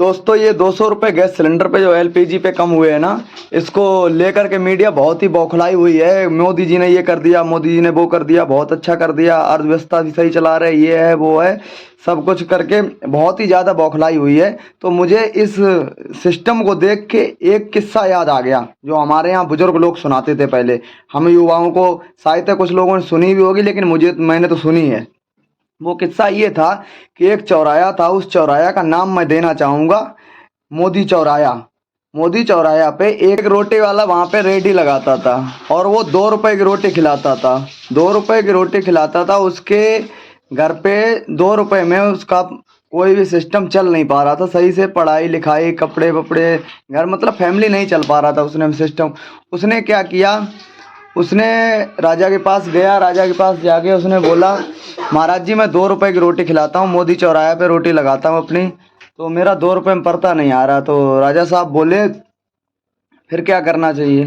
दोस्तों ये 200 रुपये गैस सिलेंडर पे जो एलपीजी पे कम हुए हैं ना, इसको लेकर के मीडिया बहुत ही बौखलाई हुई है। मोदी जी ने ये कर दिया, मोदी जी ने वो कर दिया, बहुत अच्छा कर दिया, अर्थव्यवस्था भी सही चला रहे, ये है वो है, सब कुछ करके बहुत ही ज़्यादा बौखलाई हुई है। तो मुझे इस सिस्टम को देख के एक किस्सा याद आ गया जो हमारे यहाँ बुजुर्ग लोग सुनाते थे पहले। हम युवाओं को शायद कुछ लोगों ने सुनी भी होगी, लेकिन मैंने तो सुनी है। वो किस्सा ये था कि एक चौराया था, उस चौराया का नाम मैं देना चाहूँगा मोदी चौराया। मोदी चौराया पे एक रोटी वाला वहाँ पे रेडी लगाता था और वो 2 रुपए की रोटी खिलाता था। 2 रुपए की रोटी खिलाता था। उसके घर पे 2 रुपए में उसका कोई भी सिस्टम चल नहीं पा रहा था सही से, पढ़ाई लिखाई कपड़े वपड़े घर मतलब फैमिली नहीं चल पा रहा था उसने सिस्टम। उसने क्या किया, उसने राजा के पास गया, राजा के पास जाके उसने बोला महाराज जी मैं 2 रुपए की रोटी खिलाता हूँ, मोदी चौराहे पे रोटी लगाता हूँ अपनी, तो मेरा 2 रुपए में पड़ता नहीं आ रहा। तो राजा साहब बोले फिर क्या करना चाहिए?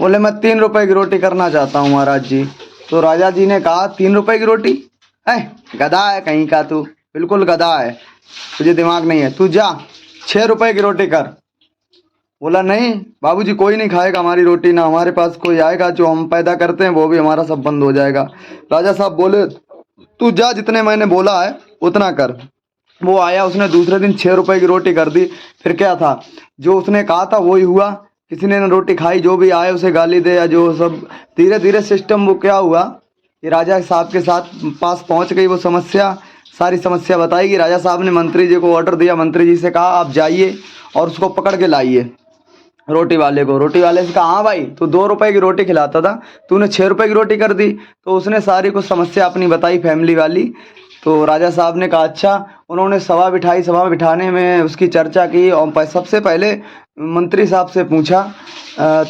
बोले मैं 3 रुपए की रोटी करना चाहता हूँ महाराज जी। तो राजा जी ने कहा 3 रुपए की रोटी? है गधा है कहीं का तू, बिल्कुल गधा है, तुझे दिमाग नहीं है, तू जा 6 रुपए की रोटी कर। बोला नहीं बाबूजी कोई नहीं खाएगा हमारी रोटी, ना हमारे पास कोई आएगा, जो हम पैदा करते हैं वो भी हमारा सब बंद हो जाएगा। राजा साहब बोले तू जा, जितने मैंने बोला है उतना कर। वो आया, उसने दूसरे दिन 6 रुपए की रोटी कर दी। फिर क्या था, जो उसने कहा था वही हुआ, किसी ने न रोटी खाई, जो भी आए उसे गाली दे या जो सब। धीरे धीरे सिस्टम वो क्या हुआ कि राजा साहब के साथ पास पहुंच गई वो समस्या, सारी समस्या बताई कि राजा साहब ने मंत्री जी को ऑर्डर दिया, मंत्री जी से कहा आप जाइए और उसको पकड़ के लाइए रोटी वाले को। रोटी वाले से कहा हाँ भाई तू 2 रुपए की रोटी खिलाता था, तूने 6 रुपए की रोटी कर दी। तो उसने सारी कुछ समस्या अपनी बताई फैमिली वाली। तो राजा साहब ने कहा अच्छा। उन्होंने सभा बिठाई, सभा बिठाने में उसकी चर्चा की और सबसे पहले मंत्री साहब से पूछा,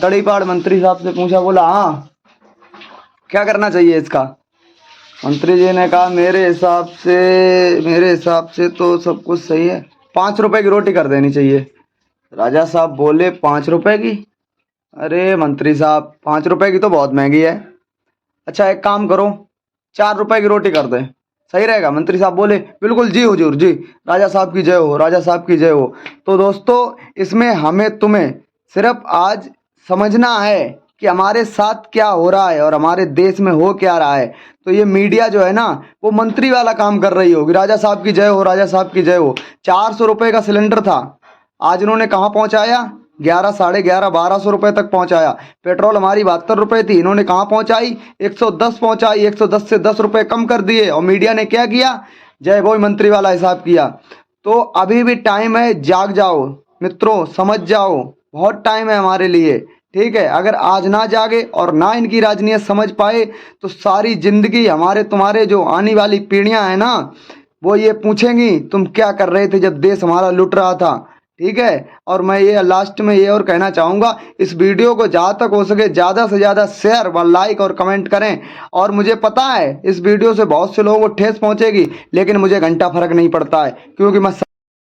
तड़ीपाड़ मंत्री साहब से पूछा, बोला हाँ क्या करना चाहिए इसका? मंत्री जी ने कहा मेरे हिसाब से तो सब कुछ सही है, 5 रुपए की रोटी कर देनी चाहिए। राजा साहब बोले 5 रुपए की? अरे मंत्री साहब 5 रुपए की तो बहुत महंगी है, अच्छा एक काम करो 4 रुपए की रोटी कर दें, सही रहेगा? मंत्री साहब बोले बिल्कुल जी हुजूर जी, राजा साहब की जय हो, राजा साहब की जय हो। तो दोस्तों इसमें हमें तुम्हें सिर्फ आज समझना है कि हमारे साथ क्या हो रहा है और हमारे देश में हो क्या रहा है। तो ये मीडिया जो है ना वो मंत्री वाला काम कर रही होगी, राजा साहब की जय हो, राजा साहब की जय हो। 400 रुपये का सिलेंडर था, आज इन्होंने कहाँ पहुँचाया? 11, साढ़े 11, 1200 रुपये तक पहुँचाया। पेट्रोल हमारी 72 रुपये थी, इन्होंने कहाँ पहुँचाई? 110 पहुँचाई, 110 से 10 रुपये कम कर दिए। और मीडिया ने क्या किया? जय वही मंत्री वाला हिसाब किया। तो अभी भी टाइम है, जाग जाओ मित्रों, समझ जाओ, बहुत टाइम है हमारे लिए, ठीक है? अगर आज ना जागे और ना इनकी राजनीति समझ पाए तो सारी जिंदगी हमारे तुम्हारे जो आने वाली पीढ़ियां हैं ना वो ये पूछेंगी तुम क्या कर रहे थे जब देश हमारा लुट रहा था, ठीक है? और मैं ये लास्ट में ये और कहना चाहूँगा, इस वीडियो को जहाँ तक हो सके ज़्यादा से ज़्यादा शेयर व लाइक और कमेंट करें। और मुझे पता है इस वीडियो से बहुत से लोगों को ठेस पहुँचेगी, लेकिन मुझे घंटा फर्क नहीं पड़ता है, क्योंकि मैं